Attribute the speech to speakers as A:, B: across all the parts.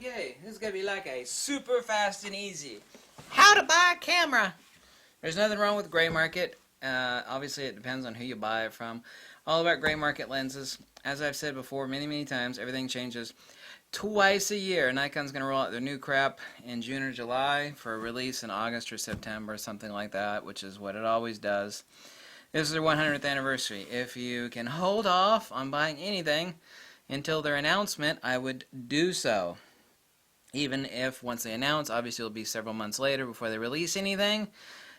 A: Okay, this is going to be like a super fast and easy how to buy a camera. There's nothing wrong with gray market. Obviously, it depends on who you buy it from. All about gray market lenses. As I've said before many times, everything changes twice a year. Nikon's going to roll out their new crap in June or July for a release in August or September, something like that, which is what it always does. This is their 100th anniversary. If you can hold off on buying anything until their announcement, I would do so. Even if once they announce, obviously it'll be several months later before they release anything,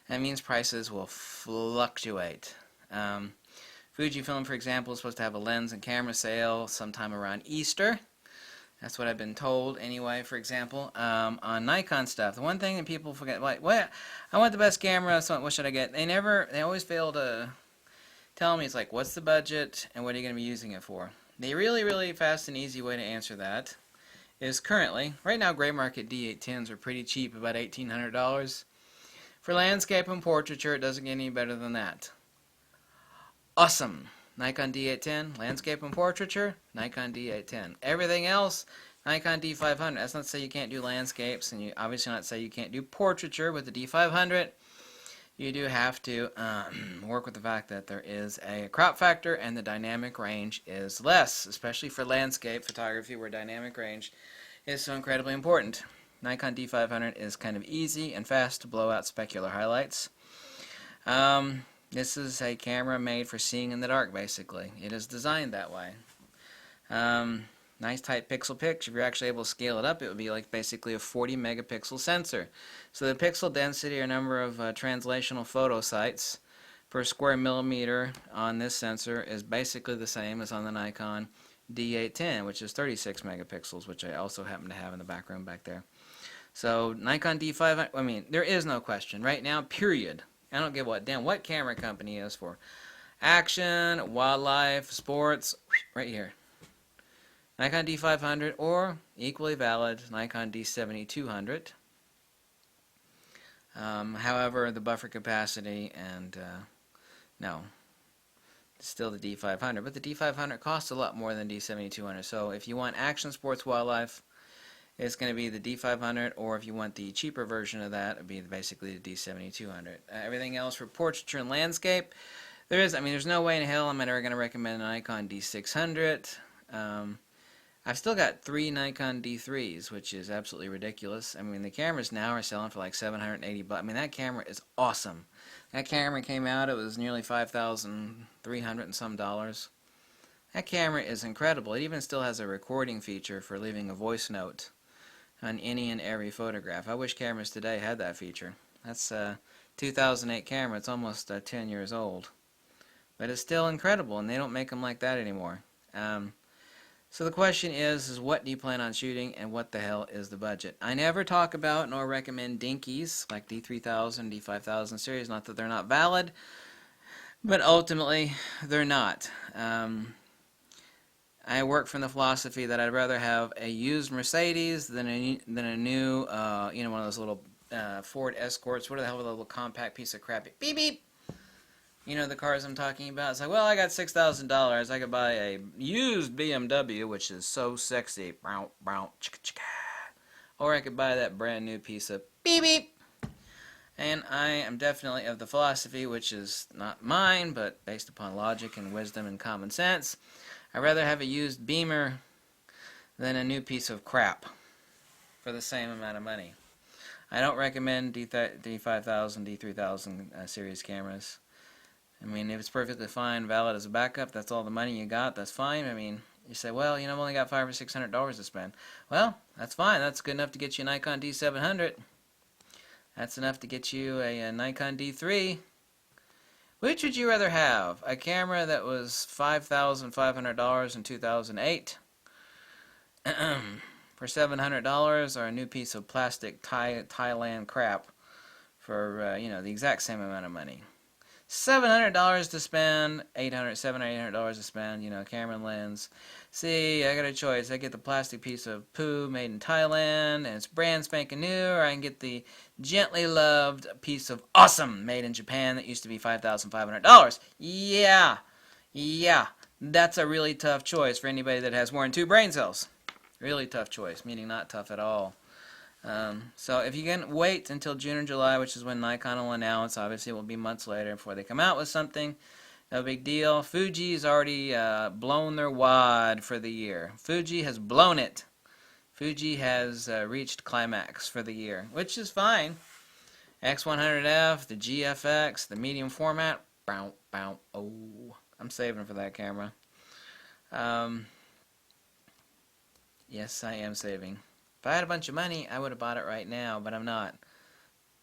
A: that means prices will fluctuate. Fujifilm, for example, is supposed to have a lens and camera sale sometime around Easter. That's what I've been told anyway, for example. On Nikon stuff, the one thing that people forget, like, what? I want the best camera, so what should I get? They always fail to tell me. It's like, what's the budget and what are you going to be using it for? The really fast and easy way to answer that is currently, right now, gray market D810s are pretty cheap, about $1,800. For landscape and portraiture, it doesn't get any better than that. Awesome! Nikon D810, landscape and portraiture, Nikon D810. Everything else, Nikon D500. That's not to say you can't do landscapes, and you obviously not to say you can't do portraiture with the D500. You do have to work with the fact that there is a crop factor and the dynamic range is less, especially for landscape photography where dynamic range is so incredibly important. Nikon D500 is kind of easy and fast to blow out specular highlights. This is a camera made for seeing in the dark, basically. It is designed that way. Nice tight pixel pitch. If you're actually able to scale it up, it would be like basically a 40 megapixel sensor. So the pixel density or number of translational photo sites per square millimeter on this sensor is basically the same as on the Nikon D810, which is 36 megapixels, which I also happen to have in the background back there. So Nikon D500, I mean, there is no question. Right now, period. I don't give a damn what camera company is for. Action, wildlife, sports, right here. Nikon D500 or equally valid Nikon D7200. However, the buffer capacity and no, it's still the D500, but the D500 costs a lot more than D7200. So if you want action, sports, wildlife, it's going to be the D500, or if you want the cheaper version of that, it would be basically the D7200. Everything else for portraiture and landscape, there's no way in hell I'm ever going to recommend a Nikon D600. I've still got 3 Nikon D3s, which is absolutely ridiculous. I mean, the cameras now are selling for like $780. I mean, that camera is awesome. That camera came out, it was nearly $5,300 and some dollars. That camera is incredible. It even still has a recording feature for leaving a voice note on any and every photograph. I wish cameras today had that feature. That's a 2008 camera. It's almost 10 years old. But it's still incredible, and they don't make them like that anymore. So the question is what do you plan on shooting, and what the hell is the budget? I never talk about nor recommend dinkies like D3000, D5000 series, not that they're not valid, but ultimately they're not. I work from the philosophy that I'd rather have a used Mercedes than a new, one of those little Ford Escorts. What the hell with a little compact piece of crap? Beep beep. You know the cars I'm talking about? It's like, well, I got $6,000. I could buy a used BMW, which is so sexy. Or I could buy that brand new piece of beep beep. And I am definitely of the philosophy, which is not mine, but based upon logic and wisdom and common sense. I'd rather have a used Beamer than a new piece of crap for the same amount of money. I don't recommend D5000, D3000 series cameras. I mean, if it's perfectly fine, valid as a backup, that's all the money you got, that's fine. I mean, you say, well, I've only got $500 or $600 to spend. Well, that's fine. That's good enough to get you a Nikon D700. That's enough to get you a Nikon D3. Which would you rather have? A camera that was $5,500 in 2008 for $700, or a new piece of plastic Thailand crap for the exact same amount of money? $700 to spend, $800 to spend, camera and lens. See, I got a choice. I get the plastic piece of poo made in Thailand, and it's brand spanking new, or I can get the gently loved piece of awesome made in Japan that used to be $5,500. Yeah, that's a really tough choice for anybody that has more than 2 brain cells. Really tough choice, meaning not tough at all. So if you can wait until June or July, which is when Nikon will announce, obviously it will be months later before they come out with something, no big deal. Fuji's already blown their wad for the year. Fuji has blown it. Fuji has reached climax for the year, which is fine. X100F, the GFX, the medium format, bow, bow, oh, I'm saving for that camera. Yes, I am saving. If I had a bunch of money, I would have bought it right now, but I'm not.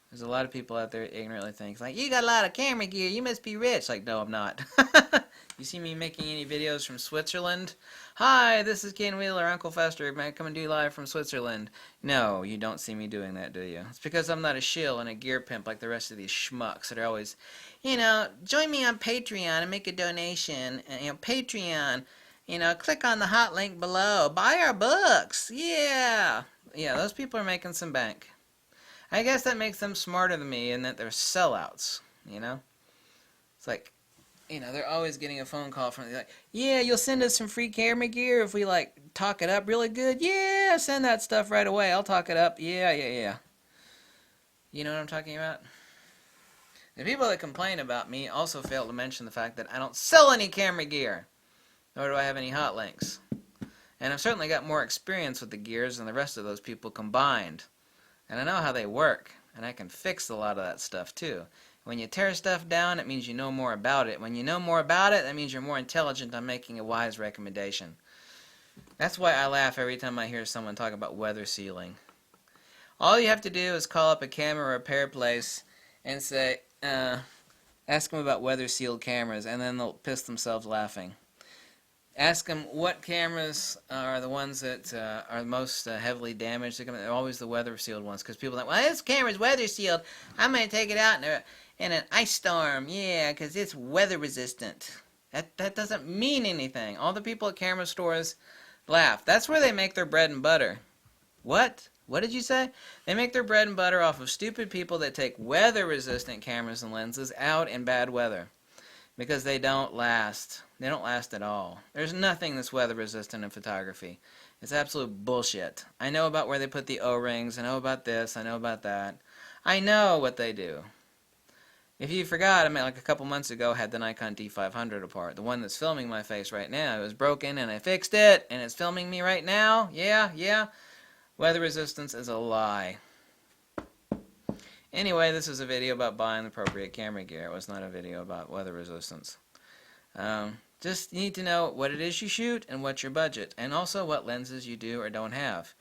A: There's a lot of people out there ignorantly think, like, you got a lot of camera gear, you must be rich. Like, no, I'm not. You see me making any videos from Switzerland? Hi, this is Ken Wheeler, Uncle Fester. May I come and do live from Switzerland? No, you don't see me doing that, do you? It's because I'm not a shill and a gear pimp like the rest of these schmucks that are always, join me on Patreon and make a donation. Patreon, click on the hot link below. Buy our books. Yeah. Yeah, those people are making some bank. I guess that makes them smarter than me in that they're sellouts, It's like, they're always getting a phone call from, like, yeah, you'll send us some free camera gear if we, talk it up really good? Yeah, send that stuff right away. I'll talk it up. Yeah. You know what I'm talking about? The people that complain about me also fail to mention the fact that I don't sell any camera gear, nor do I have any hot links. And I've certainly got more experience with the gears than the rest of those people combined. And I know how they work, and I can fix a lot of that stuff too. When you tear stuff down, it means you know more about it. When you know more about it, that means you're more intelligent on making a wise recommendation. That's why I laugh every time I hear someone talk about weather sealing. All you have to do is call up a camera repair place and say, ask them about weather sealed cameras, and then they'll piss themselves laughing. Ask them what cameras are the ones that are most heavily damaged. They're always the weather sealed ones, because people are like, well, this camera's weather sealed. I'm going to take it out in an ice storm. Yeah, because it's weather resistant. That doesn't mean anything. All the people at camera stores laugh. That's where they make their bread and butter. What? What did you say? They make their bread and butter off of stupid people that take weather resistant cameras and lenses out in bad weather. Because they don't last. They don't last at all. There's nothing that's weather resistant in photography. It's absolute bullshit. I know about where they put the O-rings. I know about this. I know about that. I know what they do. If you forgot, like a couple months ago, I had the Nikon D500 apart. The one that's filming my face right now. It was broken and I fixed it. And it's filming me right now. Yeah. Weather resistance is a lie. Anyway, this is a video about buying the appropriate camera gear. It was not a video about weather resistance. Just need to know what it is you shoot and what's your budget, and also what lenses you do or don't have.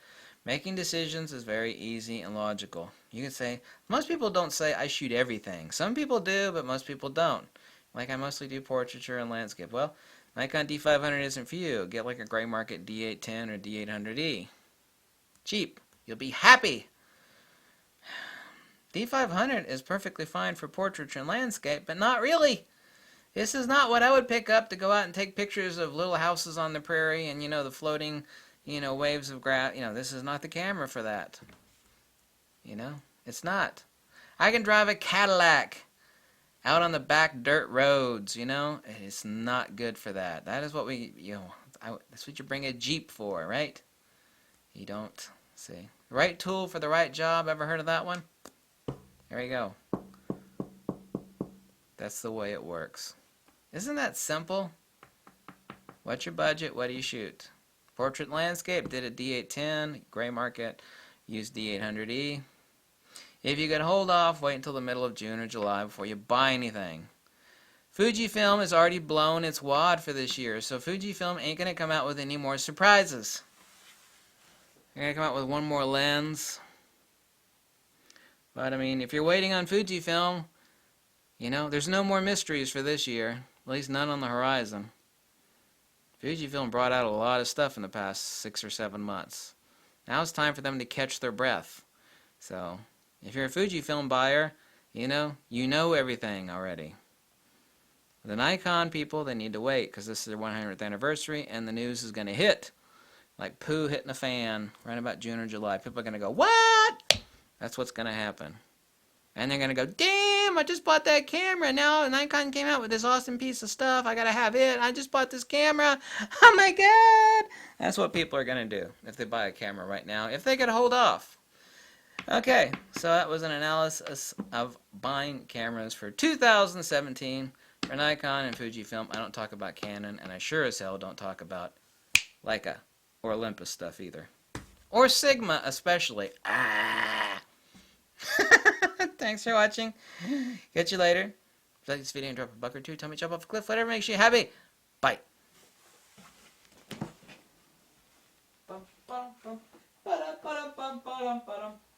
A: Making decisions is very easy and logical. You can say, most people don't say I shoot everything. Some people do, but most people don't. Like I mostly do portraiture and landscape. Well, Nikon D500 isn't for you. Get like a gray market D810 or D800E. Cheap. You'll be happy. D500 is perfectly fine for portraiture and landscape, but not really. This is not what I would pick up to go out and take pictures of little houses on the prairie and, the floating, waves of grass. This is not the camera for that. It's not. I can drive a Cadillac out on the back dirt roads, It's not good for that. That is what that's what you bring a Jeep for, right? You don't. See. Right tool for the right job. Ever heard of that one? There you go. That's the way it works. Isn't that simple? What's your budget? What do you shoot? Portrait landscape, did a D810, gray market, use D800E. If you could hold off, wait until the middle of June or July before you buy anything. Fujifilm has already blown its wad for this year, so Fujifilm ain't going to come out with any more surprises. They're going to come out with one more lens. But, if you're waiting on Fujifilm, there's no more mysteries for this year. At least none on the horizon. Fujifilm brought out a lot of stuff in the past 6 or 7 months. Now it's time for them to catch their breath. So, if you're a Fujifilm buyer, you know everything already. The Nikon people, they need to wait because this is their 100th anniversary and the news is going to hit. Like poo hitting a fan right about June or July. People are going to go, what? That's what's going to happen. And they're going to go, damn, I just bought that camera. Now Nikon came out with this awesome piece of stuff. I got to have it. I just bought this camera. Oh my God. That's what people are going to do if they buy a camera right now, if they could hold off. Okay, so that was an analysis of buying cameras for 2017 for Nikon and Fujifilm. I don't talk about Canon, and I sure as hell don't talk about Leica or Olympus stuff either. Or Sigma especially. Ah! Thanks for watching. Catch you later. If you like this video and drop a buck or two, tell me jump off a cliff, whatever makes you happy. Bye.